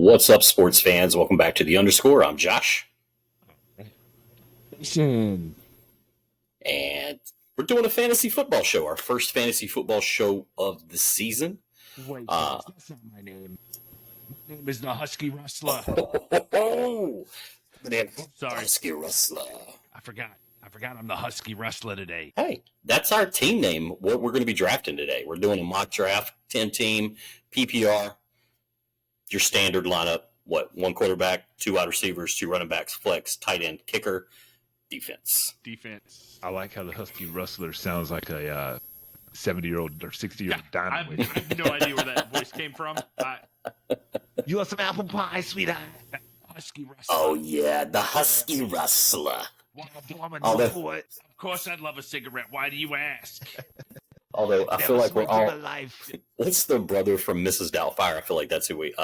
What's up, sports fans? Welcome back to The Underscore. I'm Josh. Listen. And we're doing a fantasy football show, our first fantasy football show of the season. Wait, that's not my name. My name is the Husky Rustler. Sorry. Husky Rustler. I forgot I'm the Husky Rustler today. Hey, that's our team name, what we're going to be drafting today. We're doing a mock draft, 10-team, PPR, your standard lineup. One quarterback, 2 wide receivers, 2 running backs, flex, tight end, kicker, defense. I like how the Husky Rustler sounds like a 70-year-old or 60-year-old dynamo. I have no idea where that voice came from. You want some apple pie, sweetheart? Husky Rustler. Oh, yeah, the Husky Rustler. Of course I'd love a cigarette. Why do you ask? Although I feel like we're all... life. What's the brother from Mrs. Doubtfire? I feel like that's who we...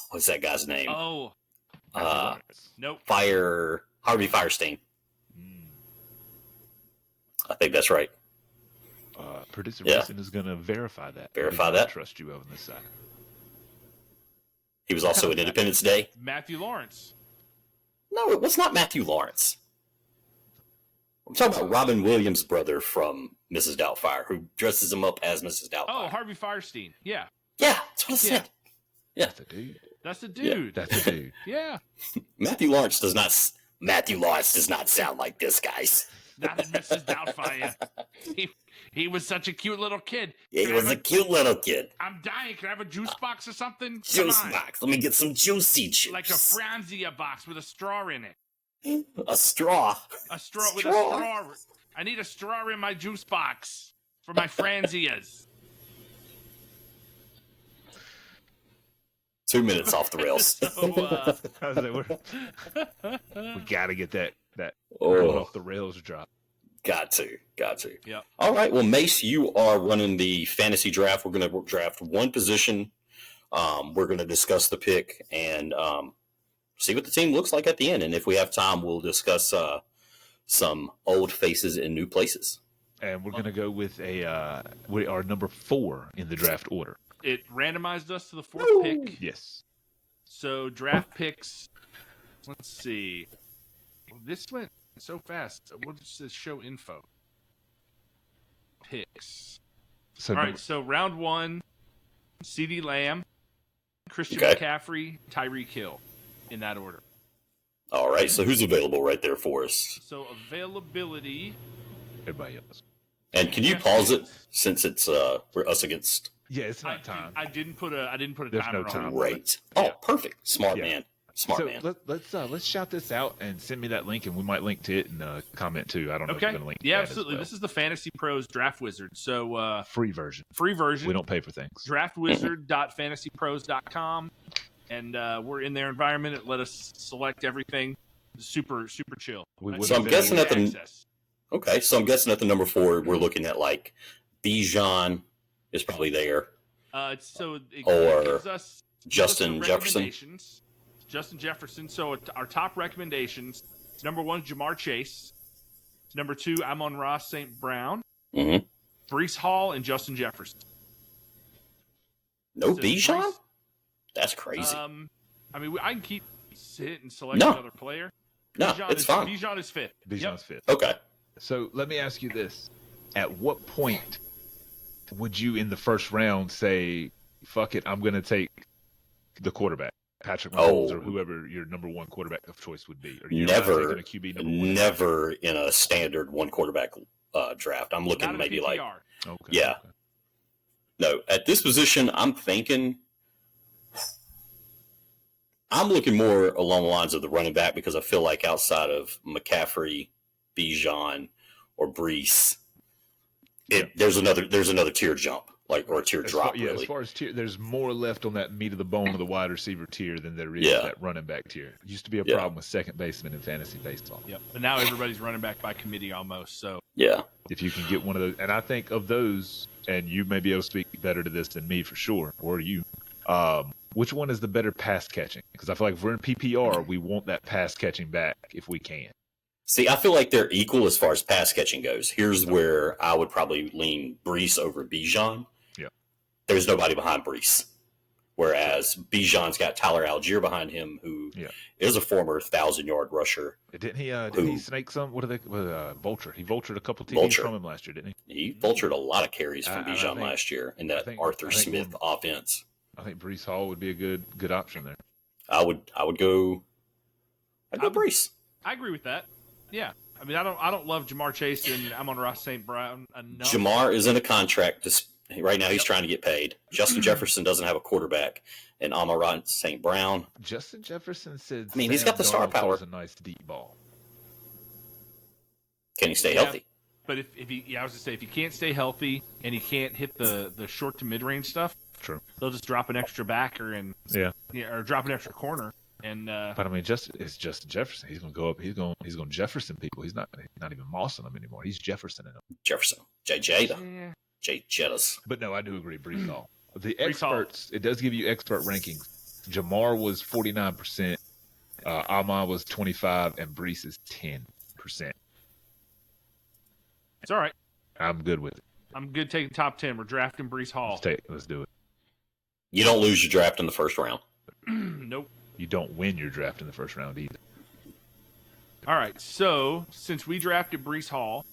what's that guy's name? Oh. Nope. Harvey Firestein. I think that's right. Producer Mason is going to verify that. I trust you on this side. He was also in Independence Day. Matthew Lawrence. No, it was not Matthew Lawrence. I'm talking about Robin Williams' brother from Mrs. Doubtfire, who dresses him up as Mrs. Doubtfire. Oh, Harvey Firestein. Yeah. Yeah, that's what I said. Yeah. That's a dude. That's a dude. Yeah, that's a dude. Yeah. Matthew Lawrence does not sound like this, guys. Not in Mrs. Doubtfire. He was such a cute little kid. Yeah, he was a cute little kid. I'm dying. Can I have a juice box or something? Juice box. Let me get some juicy juice. Like a Franzia box with a straw in it. A straw. A straw with a straw. I need a straw in my juice box for my Franzias. 2 minutes off the rails. We got to get that off the rails drop. Got to. Yep. All right. Well, Mace, you are running the fantasy draft. We're going to draft one position. We're going to discuss the pick and see what the team looks like at the end. And if we have time, we'll discuss some old faces in new places. And we're going to go with we are number 4 in the draft order. It randomized us to the 4th pick. Yes. So draft picks. Let's see. This went so fast. We'll just show info. Picks. All right. So round 1, CeeDee Lamb, Christian McCaffrey, Tyreek Hill, in that order. All right. So who's available right there for us? So availability. Everybody else. And can you pause it since it's we're us against? Yeah, it's not time. I didn't put a There's timer no time. on. Right. Oh, perfect. Smart man. Let's shout this out and send me that link, and we might link to it in the comment too. I don't know if you're going to link to that absolutely. as well. This is the Fantasy Pros Draft Wizard. So free version. We don't pay for things. Draftwizard.fantasypros.com, and we're in their environment. It let us select everything. Super chill. So I'm guessing at the number 4, we're looking at like Bijan is probably there. Or gives us Justin Jefferson. Justin Jefferson. So our top recommendations: number 1, Jamar Chase. Number 2, Amon-Ra St. Brown. Mm-hmm. Breece Hall and Justin Jefferson. No Bijan? That's crazy. I can keep sit and select another player. No, it's fine. Bijan is 5th. Bijan's 5th. Okay. So let me ask you this: at what point would you, in the first round, say, "Fuck it, I'm going to take the quarterback"? Patrick Mahomes or whoever your number 1 quarterback of choice would be. Or never QB in a standard 1 quarterback draft. I'm looking maybe PPR. like okay. No, at this position, I'm looking more along the lines of the running back because I feel like outside of McCaffrey, Bijan, or Breece, there's another tier jump. Or a tier drop, really. As far as tier, there's more left on that meat of the bone of the wide receiver tier than there is that running back tier. It used to be a problem with second baseman in fantasy baseball. Yep. But now everybody's running back by committee almost. So if you can get one of those, and I think of those, and you may be able to speak better to this than me for sure, or you. Which one is the better pass catching? Because I feel like if we're in PPR, we want that pass catching back if we can. See, I feel like they're equal as far as pass catching goes. Here's where I would probably lean Breece over Bijan. Yeah. There's nobody behind Breece. Whereas Bijan's got Tyler Algier behind him, who is a former 1,000-yard rusher. Didn't he snake some? What are they? Vulture. He vultured a couple TDs from him last year, didn't he? He vultured a lot of carries from Bijan last year in that Arthur Smith offense. I think Breece Hall would be a good option there. I would go. I'd go Breece. I agree with that. Yeah. I mean, I don't love Jamar Chase and Amon-Ra St. Brown enough. Jamar is in a contract. Right now, he's trying to get paid. Justin Jefferson doesn't have a quarterback, and Amon-Ra St. Brown. Justin Jefferson said, I mean, he's got the star power. A nice deep ball. Can he stay healthy? But if he, I was to say, if he can't stay healthy and he can't hit the short to mid range stuff, true, they'll just drop an extra backer and or drop an extra corner. And but I mean, it's Justin Jefferson. He's going to go up. He's going to Jefferson people. He's not even mossing them anymore. He's Jefferson in them. Jefferson, JJ. Jay Jettas. But no, I do agree. Breece Hall. The experts, it does give you expert rankings. Jamar was 49%, Amon was 25%, and Breece is 10%. It's all right. I'm good with it. I'm good taking top 10. We're drafting Breece Hall. Let's do it. You don't lose your draft in the first round. Nope. You don't win your draft in the first round either. All right. So since we drafted Breece Hall,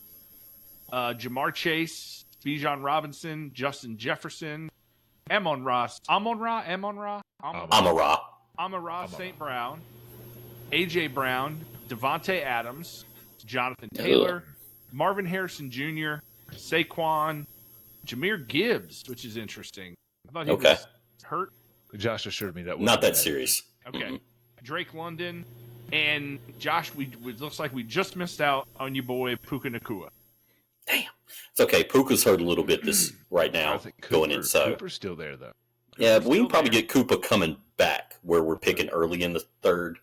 Jamar Chase, Bijan Robinson, Justin Jefferson, Amon-Ra St. Brown, A.J. Brown, Devontae Adams, Jonathan Taylor, Marvin Harrison Jr., Saquon, Jahmyr Gibbs, which is interesting. I thought he was hurt. Josh assured me that was not that serious. Okay. Mm-hmm. Drake London, and Josh, it looks like we just missed out on your boy Puka Nacua. Damn. It's okay. Puka's hurt a little bit right now going in. So Cooper's still there, though. Yeah, but we can probably get Koopa coming back where we're picking early in the third,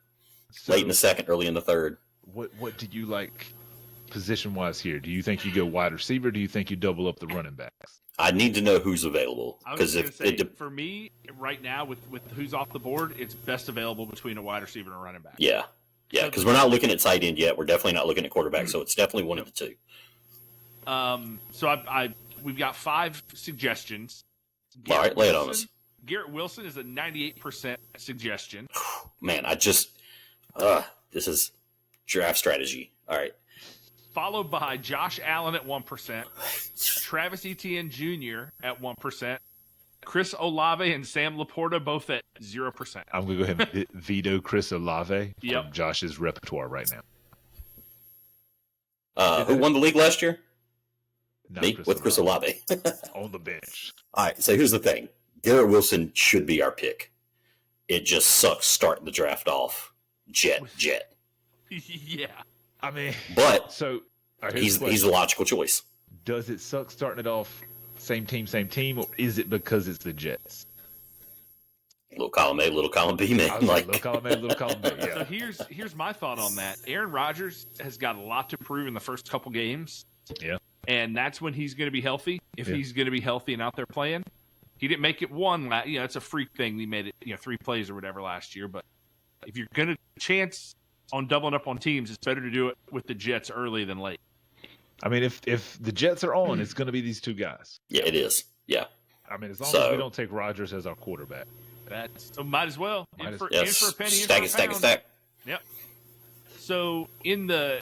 late in the second, early in the third. What do you like position-wise here? Do you think you go wide receiver? Do you think you double up the running backs? I need to know who's available. Because for me, right now, with who's off the board, it's best available between a wide receiver and a running back. Yeah. Yeah, because we're not looking at tight end yet. We're definitely not looking at quarterback, so it's definitely one of the two. So we've got 5 suggestions. All right, lay it on us. Garrett Wilson is a 98% suggestion. Man, this is draft strategy. All right. Followed by Josh Allen at 1%, Travis Etienne Jr. at 1%, Chris Olave and Sam Laporta both at 0%. I'm going to go ahead and veto Chris Olave from Josh's repertoire right now. Who won the league last year? Me, with Chris Olave. On the bench. All right, so here's the thing. Garrett Wilson should be our pick. It just sucks starting the draft off. Jet. Yeah. I mean, but so he's a logical choice. Does it suck starting it off same team, or is it because it's the Jets? Little column A, little column B, man. Little column A, little column B. Yeah. So here's my thought on that. Aaron Rodgers has got a lot to prove in the first couple games. Yeah. And that's when he's going to be healthy. If he's going to be healthy and out there playing, he didn't make it one. It's a freak thing. He made it 3 plays or whatever last year. But if you're going to chance on doubling up on teams, it's better to do it with the Jets early than late. I mean, if the Jets are on, it's going to be these 2 guys. Yeah, it is. Yeah. I mean, as long as we don't take Rodgers as our quarterback. So might as well. In for a penny, stack it. Yep. So in the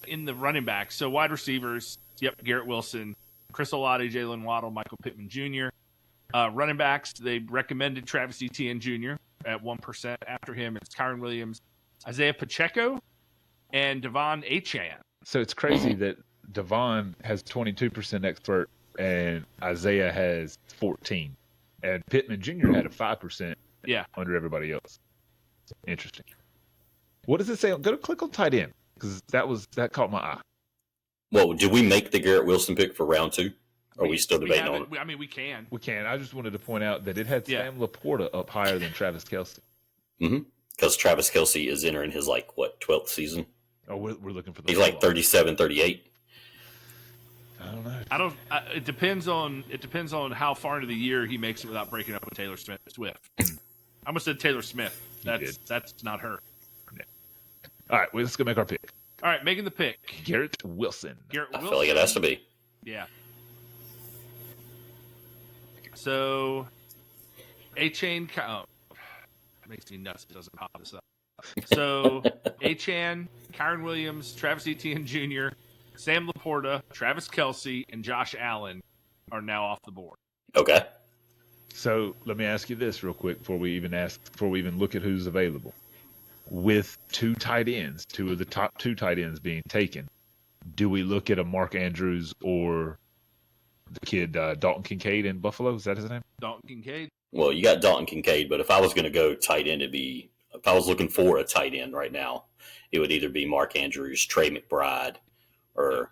running backs, so wide receivers, Garrett Wilson, Chris Olave, Jalen Waddle, Michael Pittman Jr. Running backs, they recommended Travis Etienne Jr. at 1%. After him, it's Kyron Williams, Isaiah Pacheco, and Devon Achane. So it's crazy that Devon has 22% expert and Isaiah has 14%. And Pittman Jr. had a 5% under everybody else. Interesting. What does it say? Go to click on tight end because that caught my eye. Well, did we make the Garrett Wilson pick for round 2? Or are we still debating on it? I mean, we can. We can. I just wanted to point out that it had Sam Laporta up higher than Travis Kelce. Mm-hmm. Because Travis Kelce is entering his, 12th season. Oh, we're looking for the He's 37, 38. I don't know. It depends on how far into the year he makes it without breaking up with Taylor Swift. I almost said Taylor Smith. That's not her. Yeah. All right, let's go make our pick. All right, making the pick. Garrett Wilson. I feel like it has to be. Yeah. So, A-Chain, makes me nuts. It doesn't pop this up. So A-Chan, Kyron Williams, Travis Etienne Jr., Sam Laporta, Travis Kelce, and Josh Allen are now off the board. Okay. So let me ask you this real quick before we even look at who's available. With two tight ends, two of the top two tight ends being taken, do we look at a Mark Andrews or the kid Dalton Kincaid in Buffalo? Is that his name? Dalton Kincaid. Well, you got Dalton Kincaid, but if I was going to go tight end, if I was looking for a tight end right now, it would either be Mark Andrews, Trey McBride, or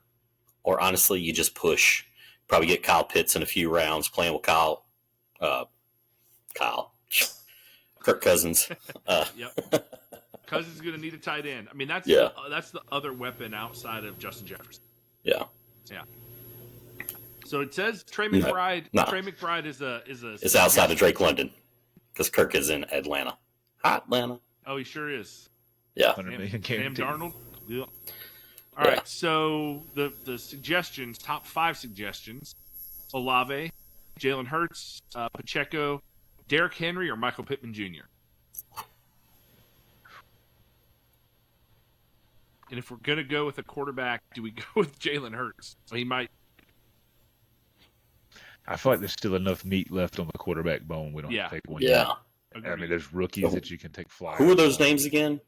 honestly, you just push. Probably get Kyle Pitts in a few rounds playing with Kirk Cousins. Yep. Cousins is going to need a tight end. I mean, that's the other weapon outside of Justin Jefferson. Yeah. Yeah. So it says Trey McBride. No. Trey McBride is a. It's outside of Drake London because Kirk is in Atlanta. Hot Atlanta. Oh, he sure is. Yeah. $100 million Sam guaranteed. Darnold. Yeah. All right. So the suggestions, top 5 suggestions: Olave, Jalen Hurts, Pacheco, Derrick Henry, or Michael Pittman Jr. And if we're gonna go with a quarterback, do we go with Jalen Hurts? So he might. I feel like there's still enough meat left on the quarterback bone. We don't have to take one. Yeah. I mean, there's rookies that you can take flyers. Who are those names again?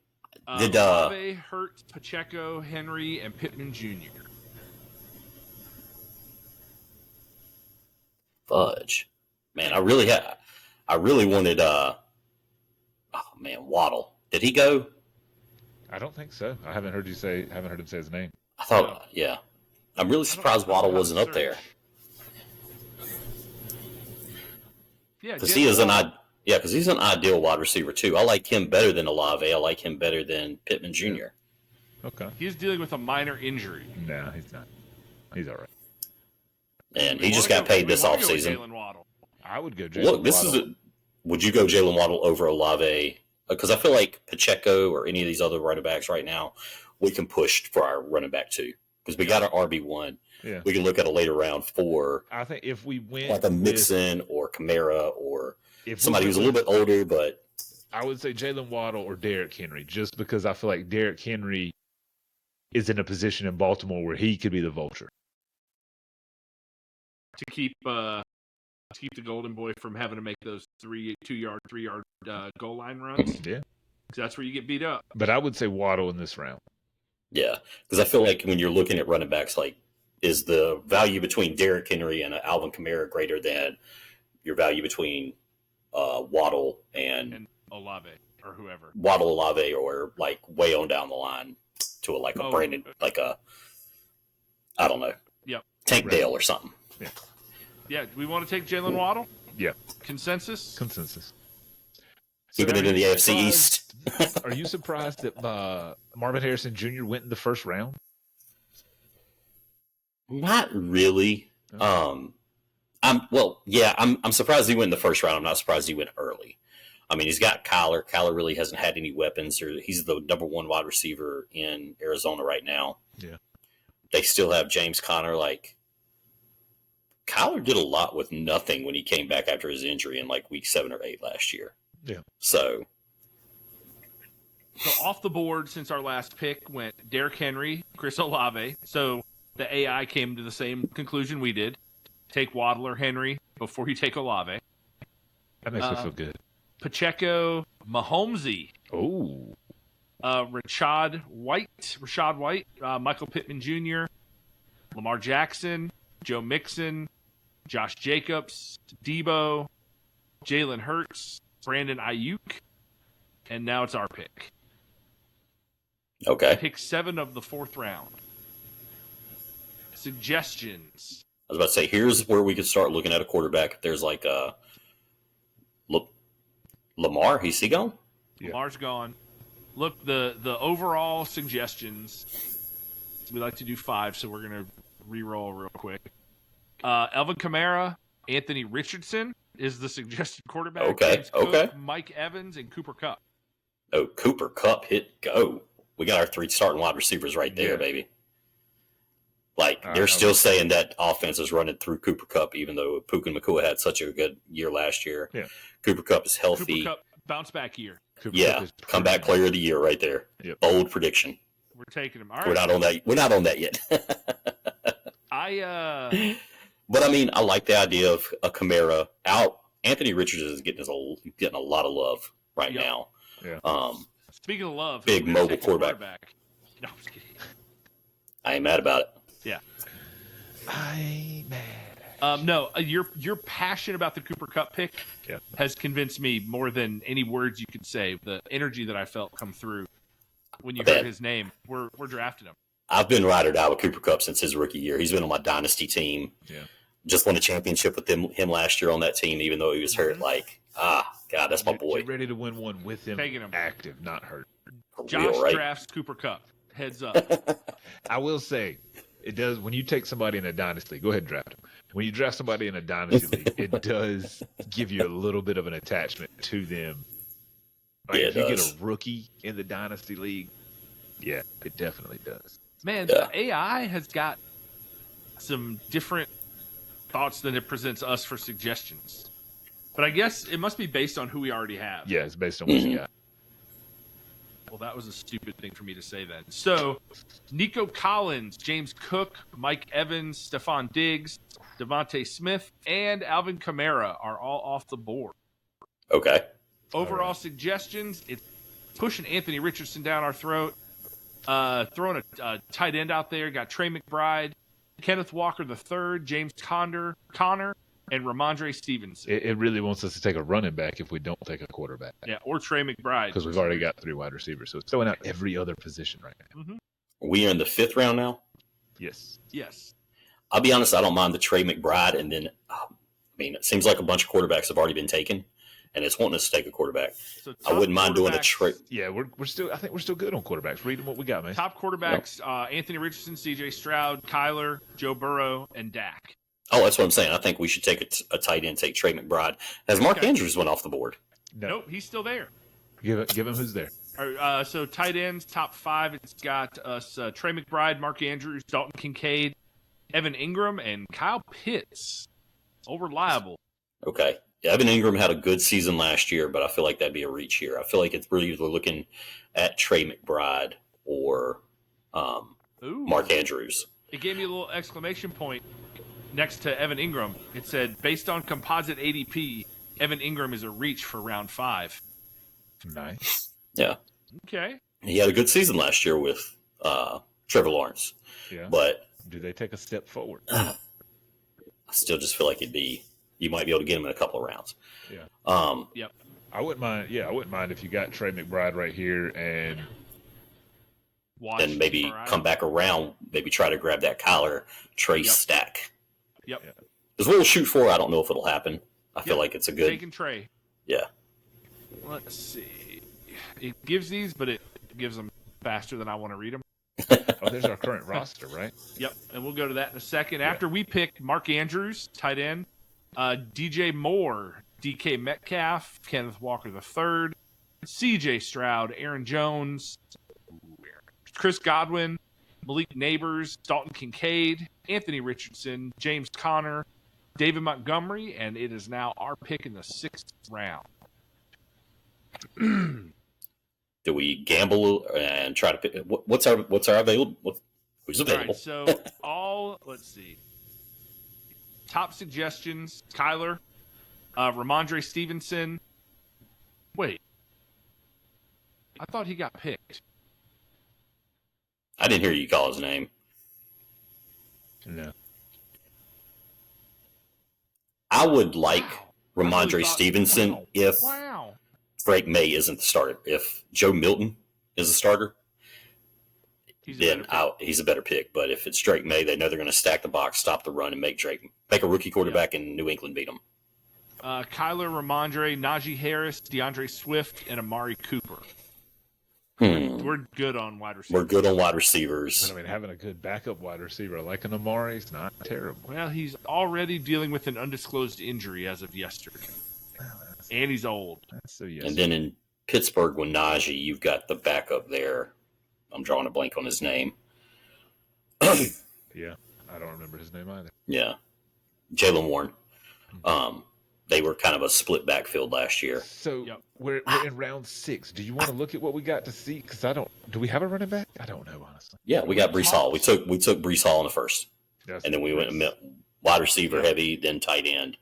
Olave, Hurts, Pacheco, Henry, and Pittman Jr. Fudge. Man, I really wanted Waddle. Did he go? I don't think so. I haven't heard him say his name. I thought, yeah. I'm really surprised Waddle wasn't up there. Yeah, because he's an ideal wide receiver too. I like him better than Olave. I like him better than Pittman Jr. Okay. He's dealing with a minor injury. No, he's not. He's all right. And he just got paid this offseason. I would go Jalen Look, Waddle. Would you go Jalen Waddle over Olave? Because I feel like Pacheco or any of these other running backs right now, we can push for our running back too. Because we got our RB1. Yeah. We can look at a later round for I think if we went like a Mixon or Kamara or if somebody who's a little bit older, but I would say Jalen Waddle or Derrick Henry, just because I feel like Derrick Henry is in a position in Baltimore where he could be the vulture. To keep the golden boy from having to make those 2-yard, 3-yard goal line runs. Yeah. Because that's where you get beat up. But I would say Waddle in this round. yeah. Because I feel like when you're looking at running backs, like, is the value between Derrick Henry and Alvin Kamara greater than your value between Waddle and Olave or whoever? Waddle, Olave, or like way on down the line to a Brandon, like a, I don't know. Yep. Tank Dale or something. Yeah. Yeah. Do we want to take Jalen Waddle? Yeah. Consensus? Keeping it in the AFC East. Are you surprised that Marvin Harrison Jr. went in the first round? Not really. I'm surprised he went in the first round. I'm not surprised he went early. I mean, he's got Kyler. Kyler really hasn't had any weapons. He's the number 1 wide receiver in Arizona right now. Yeah. They still have James Conner. Like, Kyler did a lot with nothing when he came back after his injury in like week 7 or 8 last year. Yeah. So off the board since our last pick went Derrick Henry, Chris Olave. So the AI came to the same conclusion we did. Take Waddle or Henry before you take Olave. That makes me feel good. Pacheco, Mahomesy. Oh. Rashad White, Michael Pittman Jr., Lamar Jackson, Joe Mixon, Josh Jacobs, Debo, Jalen Hurts, Brandon Ayuk, and now it's our pick. Okay. Pick 7 of the 4th round. Suggestions. I was about to say, here's where we could start looking at a quarterback. If there's like Lamar, is he gone? Yeah. Lamar's gone. Look, the overall suggestions, we like to do 5, so we're going to re-roll real quick. Alvin Kamara, Anthony Richardson is the suggested quarterback. Okay, James Cook, okay. Mike Evans, and Cooper Kupp. Oh, Cooper Kupp hit go. We got our 3 starting wide receivers right there, Yeah. baby. Like they're still saying that offense is running through Cooper Kupp, even though Puka Nacua had such a good year last year. Yeah. Cooper Kupp is healthy. Cooper Kupp bounce back year. Cooper Yeah, Kupp is comeback player of the year right there. Yep. Bold prediction. We're taking him. All We're right. not on that. We're not on that yet. But I mean, I like the idea of a Kamara out. Anthony Richardson is getting a lot of love right Yep. now. Yeah. Speaking of love, Big we're mobile taking quarterback. No, I'm just kidding. I ain't mad about it. I man. No, your passion about the Cooper Kupp pick Yeah. has convinced me more than any words you could say. The energy that I felt come through when you I bet. heard his name. We're drafting him. I've been ride or die with Cooper Kupp since his rookie year. He's been on my dynasty team. Yeah. Just won a championship with him last year on that team, even though he was hurt. Mhm. Like, God, that's my boy. Get ready to win one with him, Taking him. active, not hurt. For Josh real, right? drafts Cooper Kupp. Heads up. I will say, it does when you take somebody in a dynasty. Go ahead and draft him. When you draft somebody in a dynasty league, it does give you a little bit of an attachment to them. Like Yeah, if it you does. get a rookie in the dynasty league, yeah, it definitely does. Man, Yeah. the AI has got some different thoughts than it presents us for suggestions. But I guess it must be based on who we already have. Yeah, it's based on what you got. Well, that was a stupid thing for me to say then. So, Nico Collins, James Cook, Mike Evans, Stephon Diggs, Devontae Smith, and Alvin Kamara are all off the board. Okay. Overall suggestions, it's pushing Anthony Richardson down our throat, throwing a tight end out there. Got Trey McBride, Kenneth Walker III, James Connor, and Ramondre Stevenson. It really wants us to take a running back if we don't take a quarterback. Yeah, or Trey McBride. Because we've already got 3 wide receivers. So it's throwing out every other position right now. We are in the 5th round now. Yes. Yes. I'll be honest, I don't mind the Trey McBride. And then, I mean, it seems like a bunch of quarterbacks have already been taken, and it's wanting us to take a quarterback. So I wouldn't mind doing a quarterbacks- trade. Yeah, we're still. I think we're still good on quarterbacks. Reading what we got, man. Top quarterbacks: Anthony Richardson, C.J. Stroud, Kyler, Joe Burrow, and Dak. Oh, that's what I'm saying. I think we should take a tight end, take Trey McBride. Has Mark Okay. Andrews went off the board? No, Nope, he's still there. give him who's there. All right, so tight ends, top 5. It's got us Trey McBride, Mark Andrews, Dalton Kincaid, Evan Ingram, and Kyle Pitts. All reliable. Okay. Yeah, Evan Ingram had a good season last year, but I feel like that'd be a reach here. I feel like it's really either looking at Trey McBride or Ooh. Mark Andrews. It gave me a little exclamation point next to Evan Ingram. It said, based on composite ADP, Evan Ingram is a reach for round 5. Nice. Yeah. Okay. He had a good season last year with Trevor Lawrence, Yeah. but Do they take a step forward? I still just feel like you might be able to get him in a couple of rounds. Yeah. Yep. I wouldn't mind. Yeah, I wouldn't mind if you got Trey McBride right here and Watch Then maybe All right. come back around, maybe try to grab that Kyler Trey Yep. stack. Yep. Yeah. Is what we'll shoot for. I don't know if it'll happen. I feel Yep. like it's a good. Taking Trey. Yeah. Let's see. It gives these, but it gives them faster than I want to read them. oh, there's our current roster, right? Yep, and we'll go to that in a second. After we pick Mark Andrews, tight end, DJ Moore, DK Metcalf, Kenneth Walker III, CJ Stroud, Aaron Jones, Chris Godwin, Malik Neighbors, Dalton Kincaid, Anthony Richardson, James Conner, David Montgomery, and it is now our pick in the 6th round. Do we gamble and try to pick? What's our available? Who's All available? right, so let's see. Top suggestions: Kyler, Ramondre Stevenson. Wait, I thought he got picked. I didn't hear you call his name. No. I would like Wow. I really Ramondre thought- Stevenson wow. if Wow. Drake May isn't the starter. If Joe Milton is the starter, He's a then better pick. he's a better pick. But if it's Drake May, they know they're going to stack the box, stop the run, and make a rookie quarterback in New England beat them. Kyler, Ramondre, Najee Harris, DeAndre Swift, and Amari Cooper. We're good on wide receivers. We're good on wide But receivers. I mean, having a good backup wide receiver like an Amari is not terrible. Well, he's already dealing with an undisclosed injury as of yesterday, and he's old. That's so yes. And then in Pittsburgh with Najee, you've got the backup there. I'm drawing a blank on his name. Yeah. I don't remember his name either. Yeah, Jalen Warren. They were kind of a split backfield last year. So Yep. we're in round 6. Do you want to look at what we got to see? Because I don't. Do we have a running back? I don't know, honestly. Yeah, we got Brees Hall. We took Brees Hall in the first, That's and then we went wide receiver heavy, then tight end.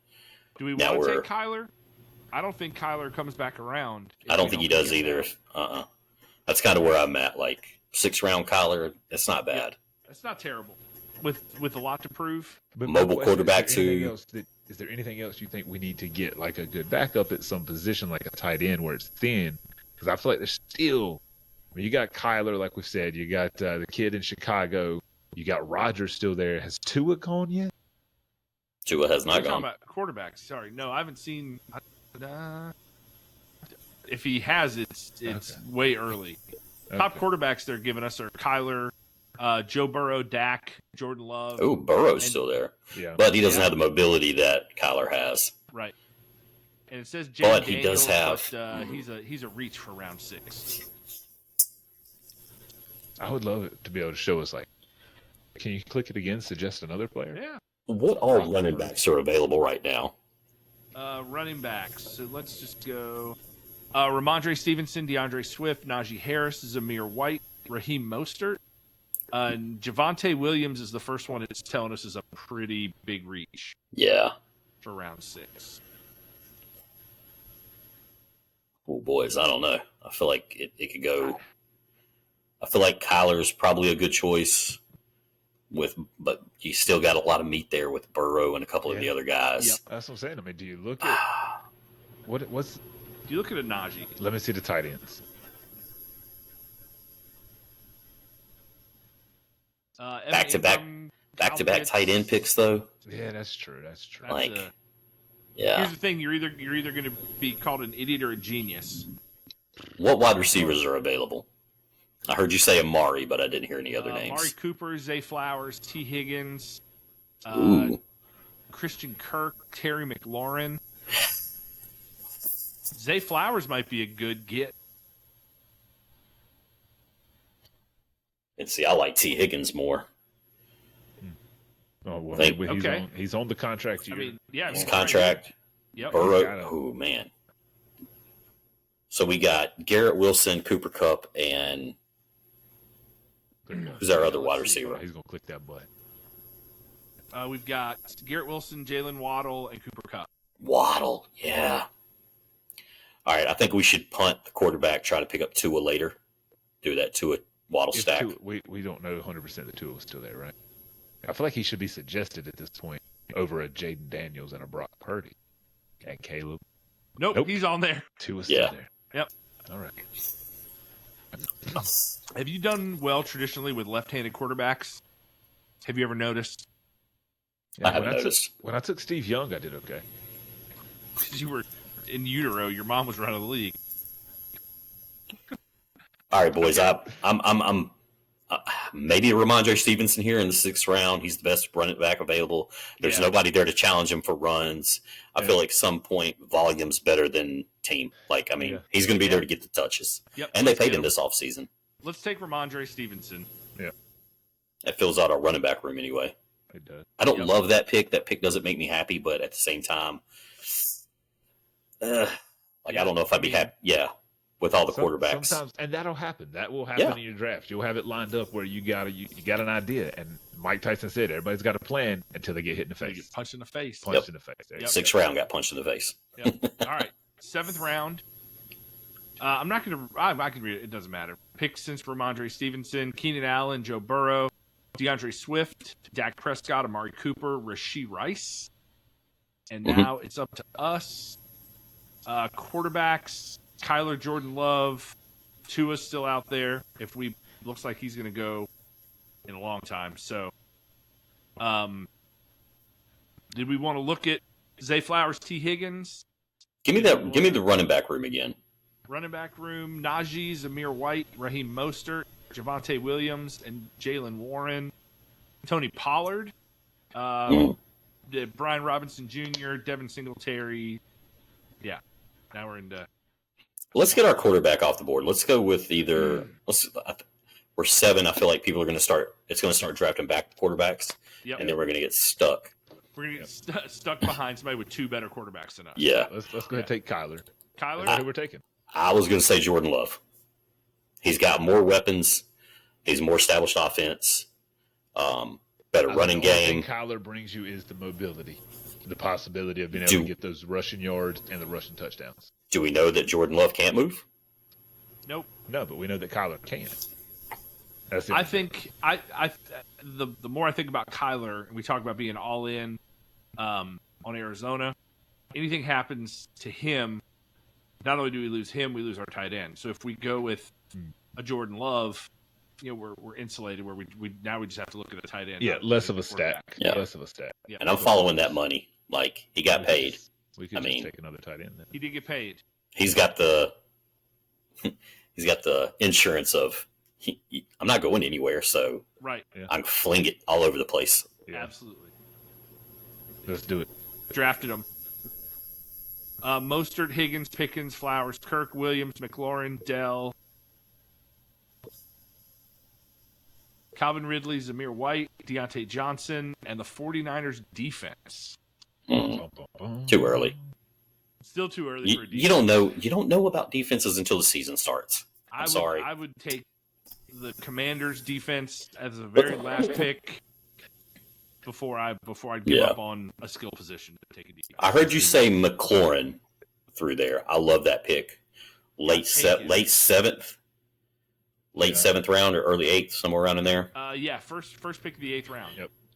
Do we Now want to we're- take Kyler? I don't think Kyler comes back around. if I don't we think he does get him. either. That's kind of where I'm at. Like 6th round Kyler, it's not bad. That's not terrible. With a lot to prove. But Mobile my question, quarterback is there anything else you think we need to get, like a good backup at some position, like a tight end where it's thin? Because I feel like there's still. I mean, you got Kyler, like we said. You got the kid in Chicago. You got Rodgers still there. Has Tua gone yet? Tua has We're not talking gone. about quarterbacks. Sorry, no, I haven't seen. If he has, it's Okay. way early. Top Okay. quarterbacks they're giving us are Kyler, Joe Burrow, Dak, Jordan Love. Oh, Burrow's And- still there, Yeah. but he doesn't Yeah. have the mobility that Kyler has. Right. And it says But Jaden he does Daniels, have- but, he's a reach for round 6. I would love it to be able to show us, like, can you click it again, suggest another player? Yeah. What all running backs are available right now? Running backs. So let's just go. Ramondre Stevenson, DeAndre Swift, Najee Harris, Zamir White, Raheem Mostert. And Javonte Williams is the first one it's telling us is a pretty big reach Yeah. for round 6. Oh, boys, I don't know. I feel like it could go. I feel like Kyler's probably a good choice, but you still got a lot of meat there with Burrow and a couple of the Yeah. other guys. Yep. That's what I'm saying. I mean, do you look at what's? Do you look at a Najee? Let me see the tight ends. Evan Back-to-back- Ingram, Back-to-back Kyle tight end Pitts. picks, though. Yeah, that's true. That's true. That's Like, a- Yeah. Here's the thing: you're either going to be called an idiot or a genius. What wide receivers are available? I heard you say Amari, but I didn't hear any other names. Amari Cooper, Zay Flowers, T. Higgins, Ooh. Christian Kirk, Terry McLaurin. Zay Flowers might be a good get. And see, I like T. Higgins more. Oh well, Thank- he's on the contract I year. mean, yeah, His he's contract, Yep. Burrow. got it. Oh, man. So we got Garrett Wilson, Cooper Kupp, and There you go. who's our other wide Let's see. receiver? He's gonna click that button. We've got Garrett Wilson, Jalen Waddle, and Cooper Kupp. Waddle. Yeah. All right. I think we should punt the quarterback, try to pick up Tua later. Do that Tua Waddle If stack. we don't know 100% that Tua was still there, right? I feel like he should be suggested at this point over a Jaden Daniels and a Brock Purdy and Caleb. Nope, he's on there. Tua's still Yeah. there. Yep. All right. Have you done well traditionally with left-handed quarterbacks? Have you ever noticed? I haven't when noticed. when I took Steve Young, I did okay. Because you were in utero, your mom was running the league. All right, boys. I'm maybe a Ramondre Stevenson here in the 6th round. He's the best running back available. There's Yeah. nobody there to challenge him for runs. I feel like some point volume's better than team. Like, I mean, Yeah. he's going to be there to get the touches. Yep. And they let's paid get him this offseason. Let's take Ramondre Stevenson. That fills out our running back room anyway. It does. I don't Yep. love that pick. That pick doesn't make me happy, but at the same time, I don't know if I'd be happy. Yeah, with all the quarterbacks. Sometimes, and that'll happen. That will happen Yeah. in your draft. You'll have it lined up where you got an idea. And Mike Tyson said, everybody's got a plan until they get hit in the You face. get punched in the face. Punched in the face. There you Yep. go. 6th round got punched in the face. Yep. All right. 7th round. I'm not going to. I can read it. It doesn't matter. Picks since Ramondre Stevenson, Keenan Allen, Joe Burrow, DeAndre Swift, Dak Prescott, Amari Cooper, Rashee Rice. And now it's up to us. Quarterbacks, Kyler, Jordan Love, Tua's still out there. Looks like he's going to go in a long time. So, did we want to look at Zay Flowers, T. Higgins? Give me the running back room again. Running back room, Najee, Zamir White, Raheem Mostert, Javonte Williams, and Jalen Warren. Tony Pollard, Brian Robinson Jr., Devin Singletary. Yeah, now we're into... Let's get our quarterback off the board. Let's go with either. We're 7. I feel like people are going to start. It's going to start drafting back quarterbacks. Yep. and then we're going to get stuck. We're gonna get stuck behind somebody with two better quarterbacks than us. Yeah, Let's go ahead and take Kyler. Kyler. That's who we're taking. I was going to say Jordan Love. He's got more weapons. He's more established offense. Better running The only game. thing Kyler brings you is the mobility, the possibility of being able to get those rushing yards and the rushing touchdowns. Do we know that Jordan Love can't move? Nope. No, but we know that Kyler can. That's I think the more I think about Kyler, and we talk about being all in on Arizona, anything happens to him, not only do we lose him, we lose our tight end. So if we go with a Jordan Love, we're insulated. Where we now we just have to look at a tight end. Yeah, less of a stack. Yeah. Less of a stack. Yeah. And I'm following that money. Like, he got paid. We could I mean, just take another tight end then. He did get paid. He's got the insurance of I'm not going anywhere, so Right. I can fling it all over the place. Yeah. Absolutely. Let's do it. Drafted him. Mostert, Higgins, Pickens, Flowers, Kirk, Williams, McLaurin, Dell, Calvin Ridley, Zamir White, Deontay Johnson, and the 49ers defense. Too early. Still too early for a defense. You don't know about defenses until the season starts. Sorry. I would take the Commanders defense as a very last pick before I give up on a skill position to take a defense. I heard you say McLaurin through there. I love that pick. Late seventh round or early eighth, somewhere around in there. First pick of the 8th round.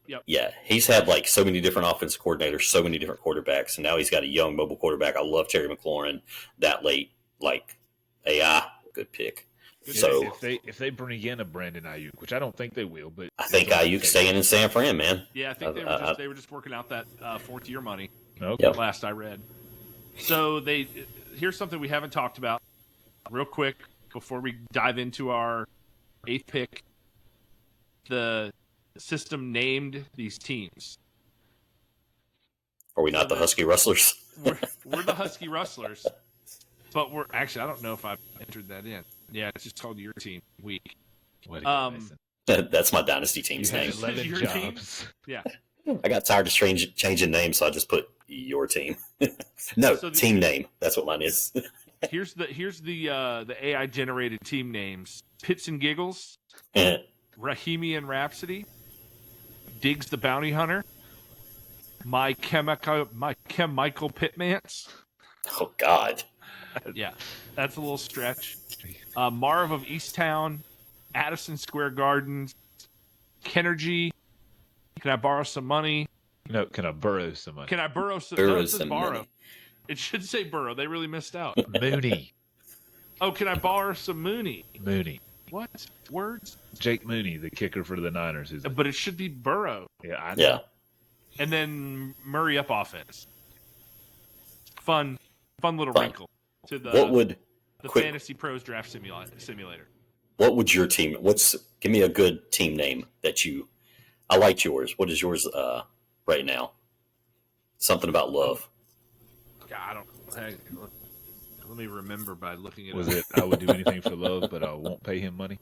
Yep. Yeah, he's had like so many different offensive coordinators, so many different quarterbacks, and now he's got a young mobile quarterback. I love Terry McLaurin that late. Like, AI, good pick. So if they bring in a Brandon Ayuk, which I don't think they will, but I think Ayuk's staying in San Fran, man. Yeah, I think they were just working out that 4th year money. Okay. Yep. Last I read. So here's something we haven't talked about real quick before we dive into our 8th pick. The system named these teams. Are we not the Husky Rustlers? We're the Husky Rustlers, but we're actually I don't know if I've entered that in. Yeah, it's just called Your Team Week. What are you missing? That's my dynasty team's You had name. 11 Your jobs. Yeah. I got tired of changing names, so I just put Your Team. No, So team name. That's what mine is. Here's the AI generated team names: Pits and Giggles, Oh, Rahimi and Rhapsody, Diggs the Bounty Hunter, My Chemical Pitmans. oh God. Yeah, that's a little stretch. Marv of Easttown, Addison Square Gardens, Kenergy. Can I borrow some money? No, can I borrow some money? Can I borrow some? Borrow No, it says some borrow. money. It should say burrow. They really missed out. Mooney. Oh, can I borrow some Mooney? Mooney. What words? Jake Mooney, the kicker for the Niners. Is But it should be Burrow. yeah, I know. Yeah. And then Murray up offense. Fun little Fun. wrinkle to the quick- Fantasy Pros Draft Simulator. What would your team? Give me a good team name that you. I liked yours. What is yours right now? Something about love. God, I don't. Hey, let me remember by looking at Was it? I would do anything for love, but I won't pay him money.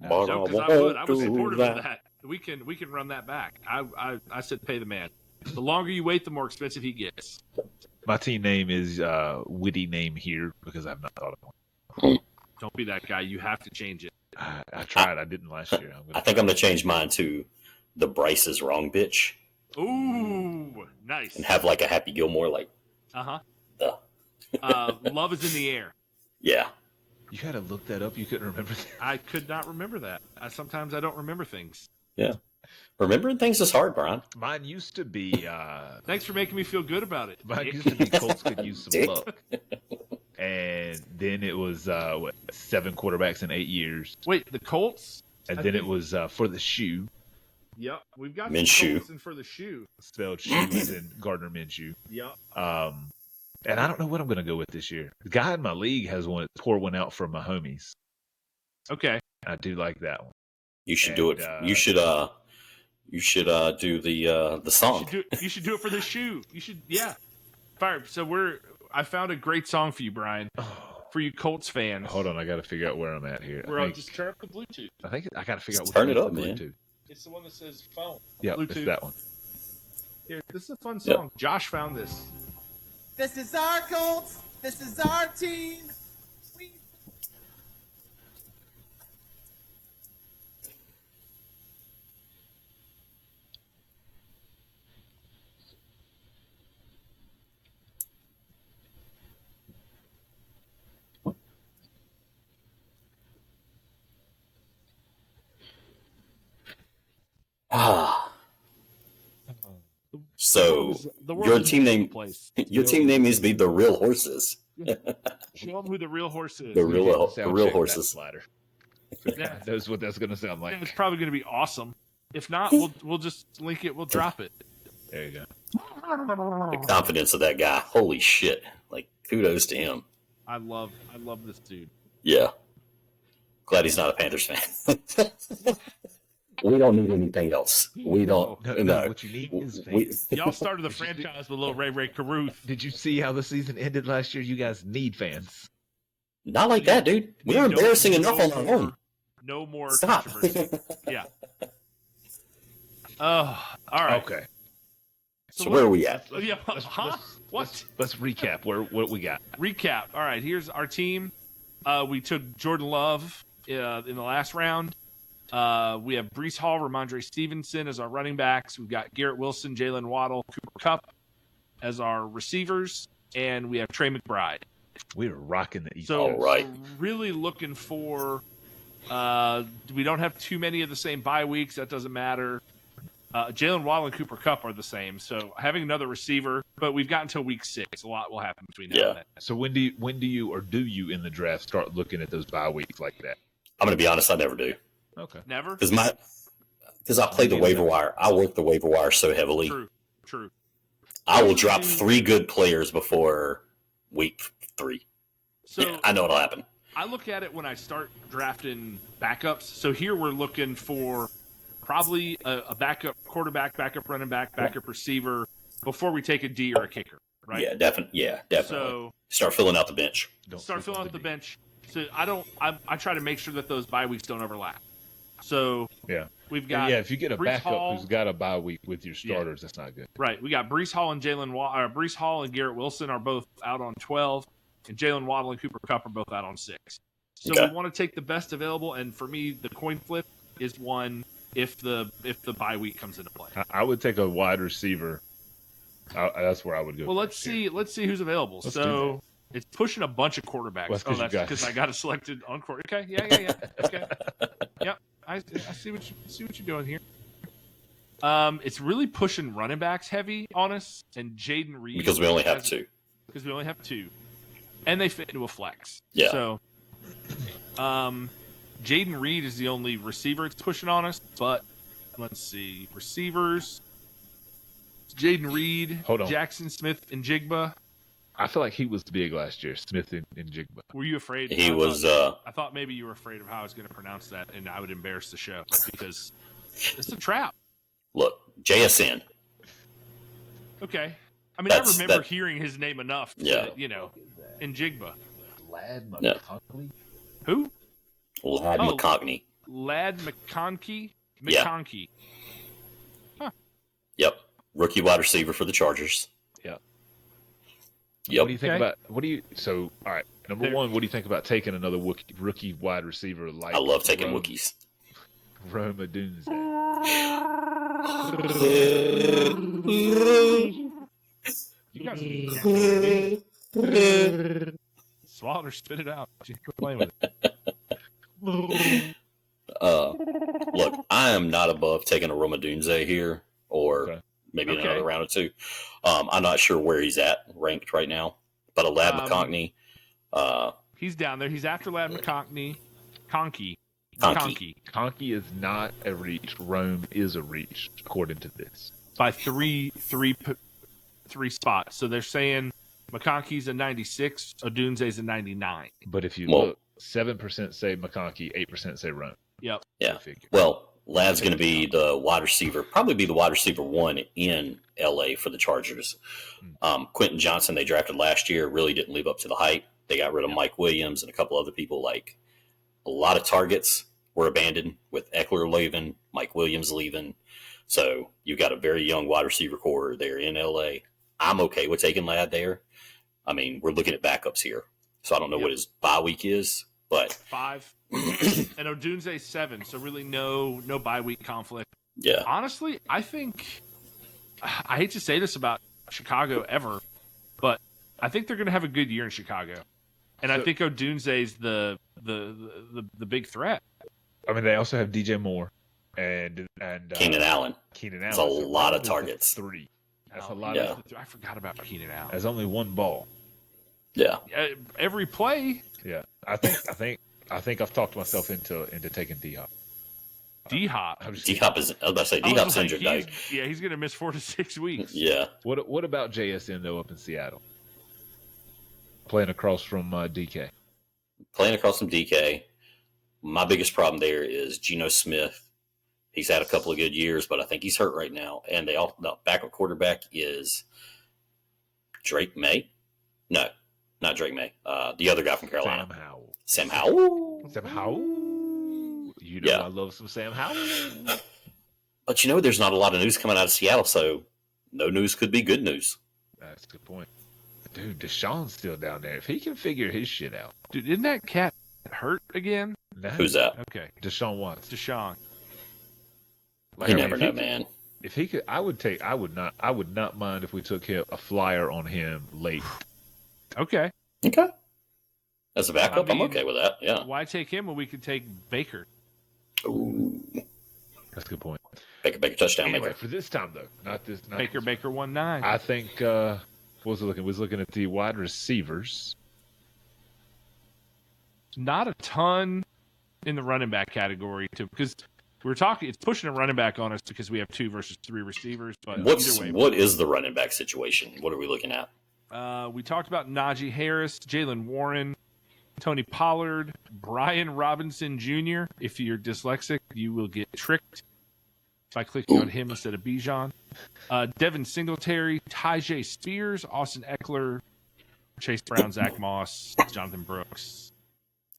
But No, I because I won't would. I was do supportive that. of that. We can run that back. I said pay the man. The longer you wait, the more expensive he gets. My team name is witty name here because I've not thought of one. Don't be that guy. You have to change it. I tried. I didn't last year. I think I'm gonna change mine to the Bryce is wrong bitch Ooh, nice. and have like a Happy Gilmore like Uh-huh. the Love is in the air. yeah. You had to look that up. You couldn't remember that. I could not remember that. Sometimes I don't remember things. Remembering things is hard, Brian. Mine used to be. Thanks for making me feel good about it. Mine used to be Colts could use some Dick. luck, and then it was 7 quarterbacks in 8 years, Wait, the Colts? and I then it think- was for the shoe, Yep. We've got Minshew. the Colts and for the shoe. spelled shoe, and then Gardner Minshew. Yep. And I don't know what I'm going to go with this year. The guy in my league has pour one out for my homies. Okay. I do like that one. You should do it. And, You should do the song. You should do it for the shoe. You should, yeah. Fire. So I found a great song for you, Brian. For you Colts fans. Hold on, I got to figure out where I'm at here. Just turn up the Bluetooth. I think I got to figure out Just what turn it up, the man. Bluetooth. It's the one that says phone. Yeah, Bluetooth. it's that one. Here, this is a fun Yep. song. Josh found this. This is our Colts. This is our team. We... Ah. So The your is team all over the name, place. your team name needs to be the Real Horses. Show them who the real horse is. The real, the Sound real check that horses. slider. Yeah. That's what that's gonna sound like. It's probably going to be awesome. If not, we'll just link it. We'll drop it. There you go. The confidence of that guy. Holy shit! Like kudos to him. I love this dude. Yeah. Glad he's not a Panthers fan. We don't need anything else. We don't. No. What you need is We- fans. Y'all started the franchise with little Ray Caruth. Did you see how the season ended last year? You guys need fans. Not like that, dude. We're embarrassing enough on our own. No more Stop. controversy. Yeah. Oh, all right. Okay. So where are we at? Yeah, huh? What? Let's recap what we got. Recap. All right, here's our team. We took Jordan Love in the last round. We have Brees Hall, Ramondre Stevenson as our running backs. We've got Garrett Wilson, Jalen Waddle, Cooper Kupp as our receivers, and we have Trey McBride. We're rocking the East. So, All right. so really looking for. We don't have too many of the same bye weeks. That doesn't matter. Jalen Waddle and Cooper Kupp are the same. So having another receiver, but we've got until week 6. A lot will happen between now and then. So when do you in the draft start looking at those bye weeks like that? I'm going to be honest. I never do Okay. Never. because I play the waiver wire. I work the waiver wire so heavily. True. I will drop 3 good players before week 3. So Yeah, I know it'll happen. I look at it when I start drafting backups. So here we're looking for probably a backup quarterback, backup running back, backup receiver before we take a D or a kicker, right? Yeah, definitely. So Start filling out the bench. start filling out the bench. So I try to make sure that those bye weeks don't overlap. So Yeah. we've got if you get a Brees backup Hall. who's got a bye week with your starters, that's not good. Right. We got Brees Hall and Brees Hall and Garrett Wilson are both out on 12, and Jalen Waddle and Cooper Kupp are both out on 6. So Okay. we want to take the best available, and for me, the coin flip is one if the bye week comes into play. I would take a wide receiver. That's where I would go. Well, let's see who's available. Let's so do it's pushing a bunch of quarterbacks. Well, that's 'cause you that's got- because I got it selected on court. Okay, yeah. Okay, yep. I see what you're doing here. It's really pushing running backs heavy on us, and Jaden Reed Because we only have 2. Because we only have 2, and they fit into a flex. Yeah. So, Jaden Reed is the only receiver it's pushing on us. But let's see, receivers: Jaden Reed, Hold on. Jackson Smith, and Jigba. I feel like he was big last year, Smith and Jigba. Were you afraid? He I was. Thought, I thought maybe you were afraid of how I was going to pronounce that, and I would embarrass the show because it's a trap. Look, JSN. Okay. I mean, That's- I remember that- hearing his name enough to, Yeah. in Jigba. Lad Yeah. McConkley? Who? Lad Oh. McConkey. Lad McConkey? Yeah. McConkey. Yep. Rookie wide receiver for the Chargers. Yeah. Yep. What do you think Okay. about? All right. Number There- one, what do you think about taking another rookie wide receiver like? I love taking Rome- Wookiees. Rome Odunze? You guys swallow it or spit it out. Quit playing with it. Look, I am not above taking a Romadunze here, or Okay. maybe Okay. another round or 2. I'm not sure where he's at ranked right now, but a Lad McConkey. He's down there. He's after Lad McConkey. Conky. Conky is not a reach. Rome is a reach, according to this. By three spots. So they're saying McConkey's a 96, Odunze's a 99. But if you Well- look, 7% say McConkey, 8% say Rome. Yep. Yeah. Go figure. Well, Lad's going to be the wide receiver, probably be the wide receiver 1 in LA for the Chargers. Quentin Johnson, they drafted last year, really didn't live up to the hype. They got rid of Mike Williams and a couple other people. Like, a lot of targets were abandoned with Eckler leaving, Mike Williams leaving. So you've got a very young wide receiver core there in LA. I'm okay with taking Ladd there. I mean, we're looking at backups here. So I don't know what his bye week is, but 5. And Odunze 7, so really no bye week conflict. yeah. Honestly, I think I hate to say this about Chicago ever, but I think they're going to have a good year in Chicago, and I think Odunze's the big threat. I mean, they also have DJ Moore and Keenan Allen. Keenan Allen. That's a lot of targets. 3. That's a lot. Yeah. I forgot about Keenan Allen. There's only one ball. Yeah. Every play, Yeah, I think I've talked myself into taking D-Hop. D-Hop. D-Hop is, I was about to say, I was D-Hop's like, injured, though. he's going to miss 4 to 6 weeks. Yeah. What about JSN though up in Seattle? Playing across from DK. Playing across from DK. My biggest problem there is Geno Smith. He's had a couple of good years, but I think he's hurt right now. And the backup quarterback is Drake May. No, not Drake May. The other guy from Carolina. Sam Howell. Sam Howell. Sam Howell. You know Yeah. I love some Sam Howell. But there's not a lot of news coming out of Seattle, so no news could be good news. That's a good point. Dude, Deshaun's still down there. If he can figure his shit out. Dude, isn't that cat hurt again? No. Who's that? Okay, Deshaun Watson. Deshaun. You I mean, never if know, he- man. If he could, I would not mind if we took a flyer on him late. Okay. Okay. As a backup, I mean- I'm okay with that. Yeah. Why take him when we could take Baker? Ooh. That's a good point. Baker touchdown Anyway, maker. for this time though, not Baker 1-9. I think what was it looking? Was looking at the wide receivers. Not a ton in the running back category because we're talking. It's pushing a running back on us because we have 2 versus 3 receivers. But either way, What is the running back situation? What are we looking at? we talked about Najee Harris, Jalen Warren, Tony Pollard, Brian Robinson Jr. If you're dyslexic, you will get tricked by clicking on him instead of Bijan. Devin Singletary, Tyjae Spears, Austin Eckler, Chase Brown, Zach Moss, Jonathan Brooks.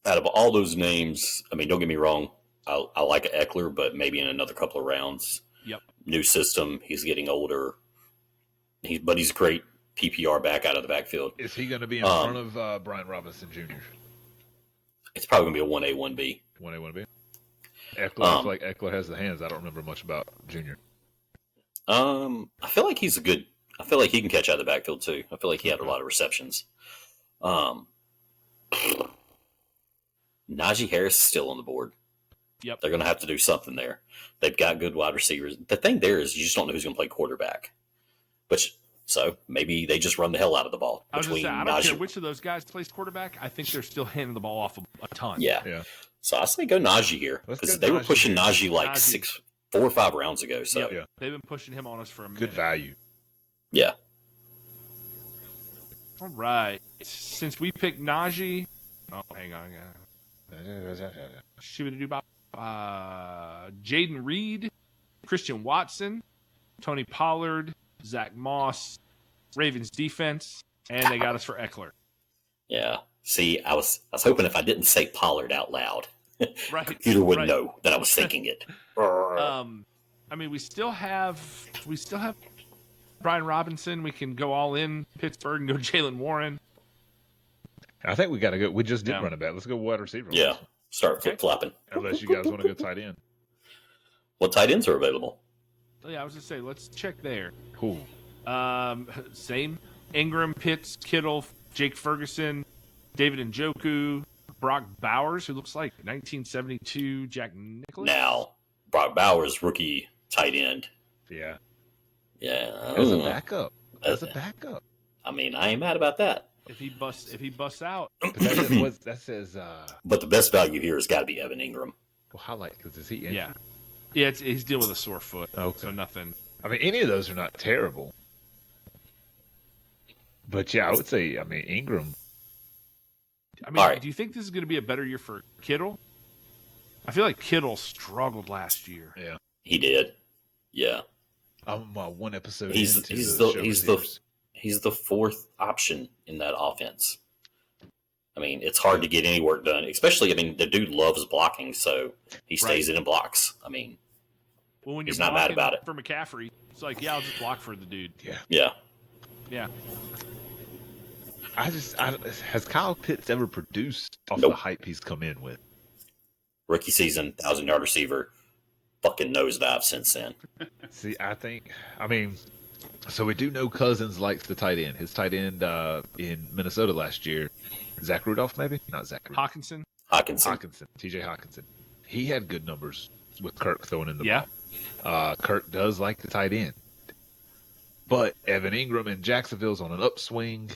Out of all those names, I mean, don't get me wrong. I like Eckler, but maybe in another couple of rounds. Yep. New system. He's getting older. But he's great PPR back out of the backfield. Is he going to be in front of Brian Robinson Jr.? It's probably going to be a 1A, 1B. 1A, 1B. Eckler, I feel like Eckler has the hands. I don't remember much about Jr. I feel like he's I feel like he can catch out of the backfield too. I feel like he had a lot of receptions. Najee Harris is still on the board. Yep. They're going to have to do something there. They've got good wide receivers. The thing there is you just don't know who's going to play quarterback. So maybe they just run the hell out of the ball. I was going between to say, I don't care Najee. which of those guys plays quarterback. I think they're still handing the ball off a ton. Yeah. Yeah. So I say go Najee here Let's because go they were Najee pushing here. Najee like Najee. 4 or 5 rounds ago. So Yeah. They've been pushing him on us for a minute. Good value. yeah. All right. Since we picked Najee, hang on. Jaden Reed, Christian Watson, Tony Pollard, Zach Moss, Ravens defense, and they got us for Eckler. Yeah. See, I was hoping if I didn't say Pollard out loud, Right. computer would right. know that I was thinking it. I mean, we still have Brian Robinson. We can go all in Pittsburgh and go Jalen Warren. I think we got to go. We just did Yeah. run it back. Let's go wide receiver. Yeah. Start flip flopping. Unless you guys want to go tight end. What tight ends are available? Yeah, I was gonna say let's check there. Cool. Same. Ingram, Pitts, Kittle, Jake Ferguson, David Njoku, Brock Bowers, who looks like 1972 Jack Nicklaus. Now, Brock Bowers, rookie tight end. Yeah. Yeah. As a backup. As a backup. I mean, I ain't mad about that. If he busts out, But that says But the best value here has got to be Evan Ingram. well, highlight because is he injured? yeah, he's dealing with a sore foot. Okay. So nothing. I mean, any of those are not terrible. But yeah, I would say, I mean, Ingram. I mean, All right. do you think this is going to be a better year for Kittle? I feel like Kittle struggled last year. Yeah. He did. Yeah. I'm one episode. He's into the show he's receivers. the 4th option in that offense. I mean, it's hard to get any work done, especially, I mean, the dude loves blocking, so he stays Right. in and blocks. I mean, Well, when you're he's not mad blocking about it. for McCaffrey, it's like, yeah, I'll just block for the dude. Yeah. Yeah. Has Kyle Pitts ever produced off Nope. the hype he's come in with? Rookie season, 1,000-yard receiver, fucking nosedive since then. See, so we do know Cousins likes the tight end. His tight end in Minnesota last year, Zach Rudolph, maybe? Not Zach Rudolph. Hawkinson. Hawkinson. TJ Hawkinson. He had good numbers with Kirk throwing in the Yeah. ball. Kirk does like the tight end. But Evan Ingram in Jacksonville's on an upswing.